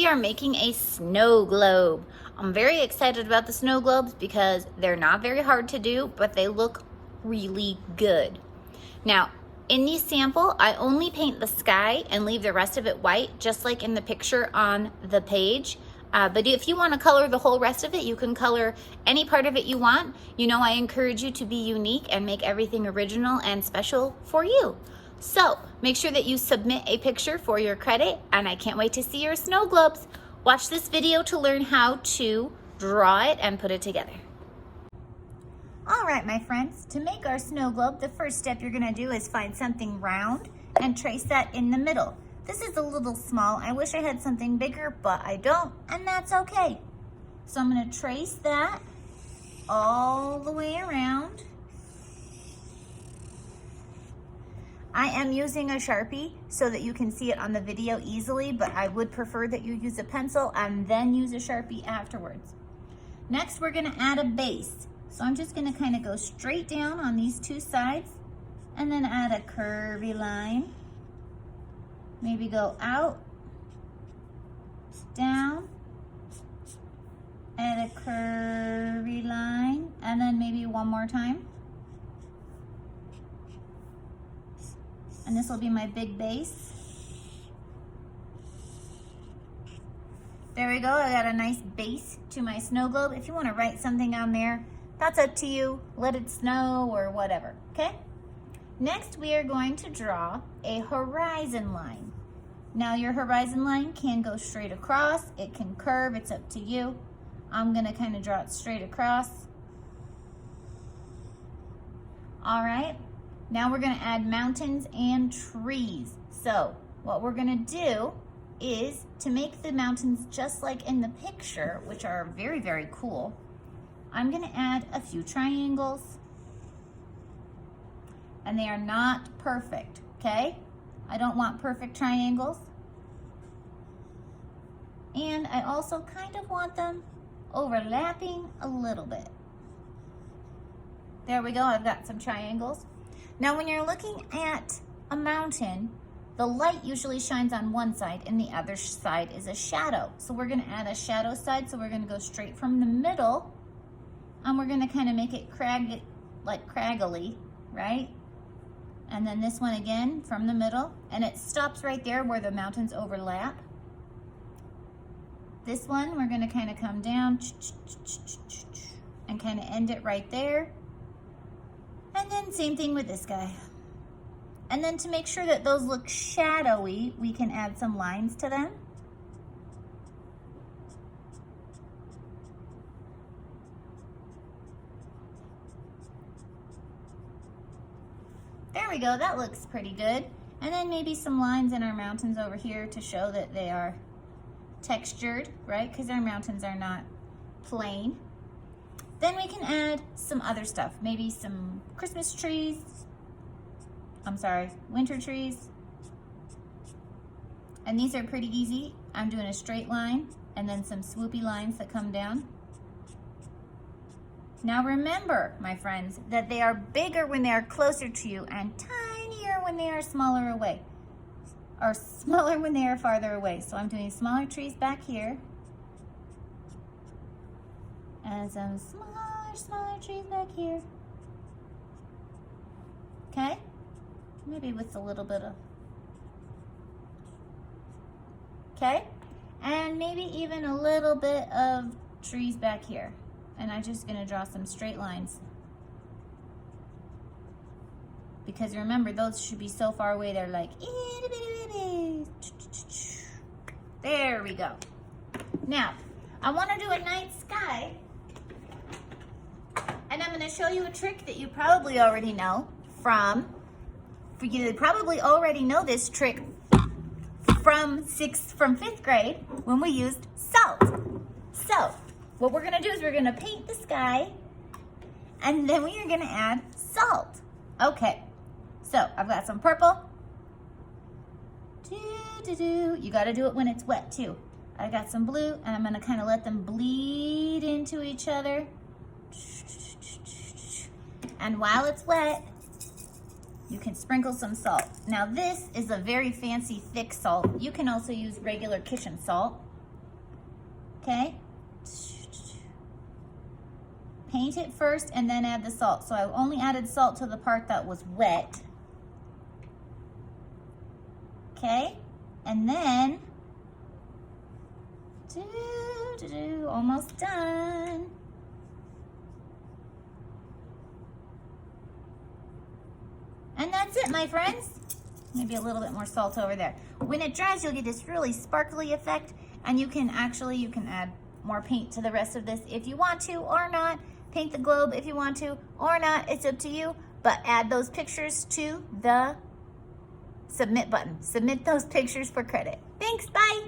are making a snow globe. I'm very excited about the snow globes because they're not very hard to do, but they look really good. Now, in the sample, I only paint the sky and leave the rest of it white, just like in the picture on the page. But if you want to color the whole rest of it, you can color any part of it you want. You know, I encourage you to be unique and make everything original and special for you. So make sure that you submit a picture for your credit, and I can't wait to see your snow globes. Watch this video to learn how to draw it and put it together. All right, my friends, to make our snow globe, the first step you're gonna do is find something round and trace that in the middle. This is a little small. I wish I had something bigger, but I don't, and that's okay. So I'm gonna trace that all the way around. I am using a Sharpie so that you can see it on the video easily, but I would prefer that you use a pencil and then use a Sharpie afterwards. Next, we're gonna add a base. So I'm just gonna kind of go straight down on these two sides and then add a curvy line. Maybe go out, down, add a curvy line, and then maybe one more time. And this will be my big base. There we go, I got a nice base to my snow globe. If you want to write something on there, that's up to you. Let it snow or whatever, okay? Next, we are going to draw a horizon line. Now, your horizon line can go straight across, it can curve, it's up to you. I'm gonna kind of draw it straight across. All right. Now we're gonna add mountains and trees. So what we're gonna do is to make the mountains just like in the picture, which are very, very cool, I'm gonna add a few triangles. And they are not perfect, okay? I don't want perfect triangles. And I also kind of want them overlapping a little bit. There we go, I've got some triangles. Now, when you're looking at a mountain, the light usually shines on one side and the other side is a shadow. So we're gonna add a shadow side, so we're gonna go straight from the middle and we're gonna kind of make it craggly, right? And then this one again from the middle, and it stops right there where the mountains overlap. This one, we're gonna kind of come down and kind of end it right there. And then same thing with this guy. And then to make sure that those look shadowy, we can add some lines to them. There we go, that looks pretty good. And then maybe some lines in our mountains over here to show that they are textured, right? Because our mountains are not plain. Then we can add some other stuff, maybe some Christmas trees. Winter trees. And these are pretty easy. I'm doing a straight line and then some swoopy lines that come down. Now remember, my friends, that they are bigger when they are closer to you and tinier when they are smaller away, or smaller when they are farther away. So I'm doing smaller trees back here and some smaller trees back here. Okay? Maybe with a little bit of, okay? And maybe even a little bit of trees back here. And I'm just gonna draw some straight lines. Because remember, those should be so far away, they're like, itty bitty bitty. There we go. Now, I wanna do a night sky. And I'm gonna show you a trick that you probably already know you probably already know this trick from 5th grade when we used salt. So, what we're gonna do is we're gonna paint the sky and then we are gonna add salt. Okay, so I've got some purple. You gotta do it when it's wet too. I got some blue and I'm gonna kind of let them bleed into each other. And while it's wet, you can sprinkle some salt. Now this is a very fancy thick salt. You can also use regular kitchen salt. okay? Paint it first and then add the salt. So I only added salt to the part that was wet. Okay, and then, almost done. And that's it, my friends. Maybe a little bit more salt over there. When it dries, you'll get this really sparkly effect, and you can add more paint to the rest of this if you want to or not. Paint the globe if you want to or not. It's up to you, but add those pictures to the submit button. Submit those pictures for credit. Thanks, bye.